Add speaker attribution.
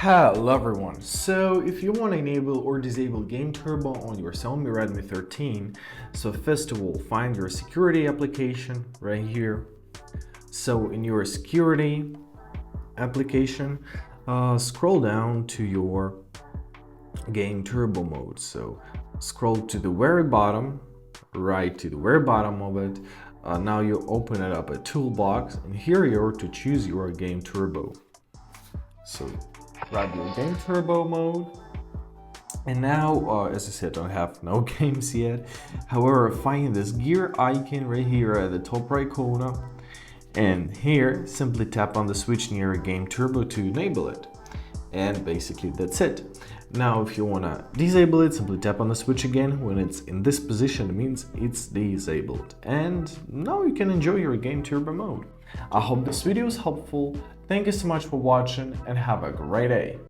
Speaker 1: Hello everyone, so if you want to enable or disable Game Turbo on your Xiaomi Redmi 13, so first of all find your security application right here. So in your security application, scroll down to your Game Turbo mode. So scroll to the very bottom, right to the very bottom of it. Now you open it up a toolbox and here you are to choose your Game Turbo. So grab your Game Turbo mode, and now as I said, I have no games yet. However, find this gear icon right here at the top right corner, and here simply tap on the switch near Game Turbo to enable it, and basically that's it. Now if you want to disable it, simply tap on the switch again. When it's in this position, it means it's disabled, and now you can enjoy your Game Turbo mode. I hope this video is helpful. Thank you so much for watching and have a great day.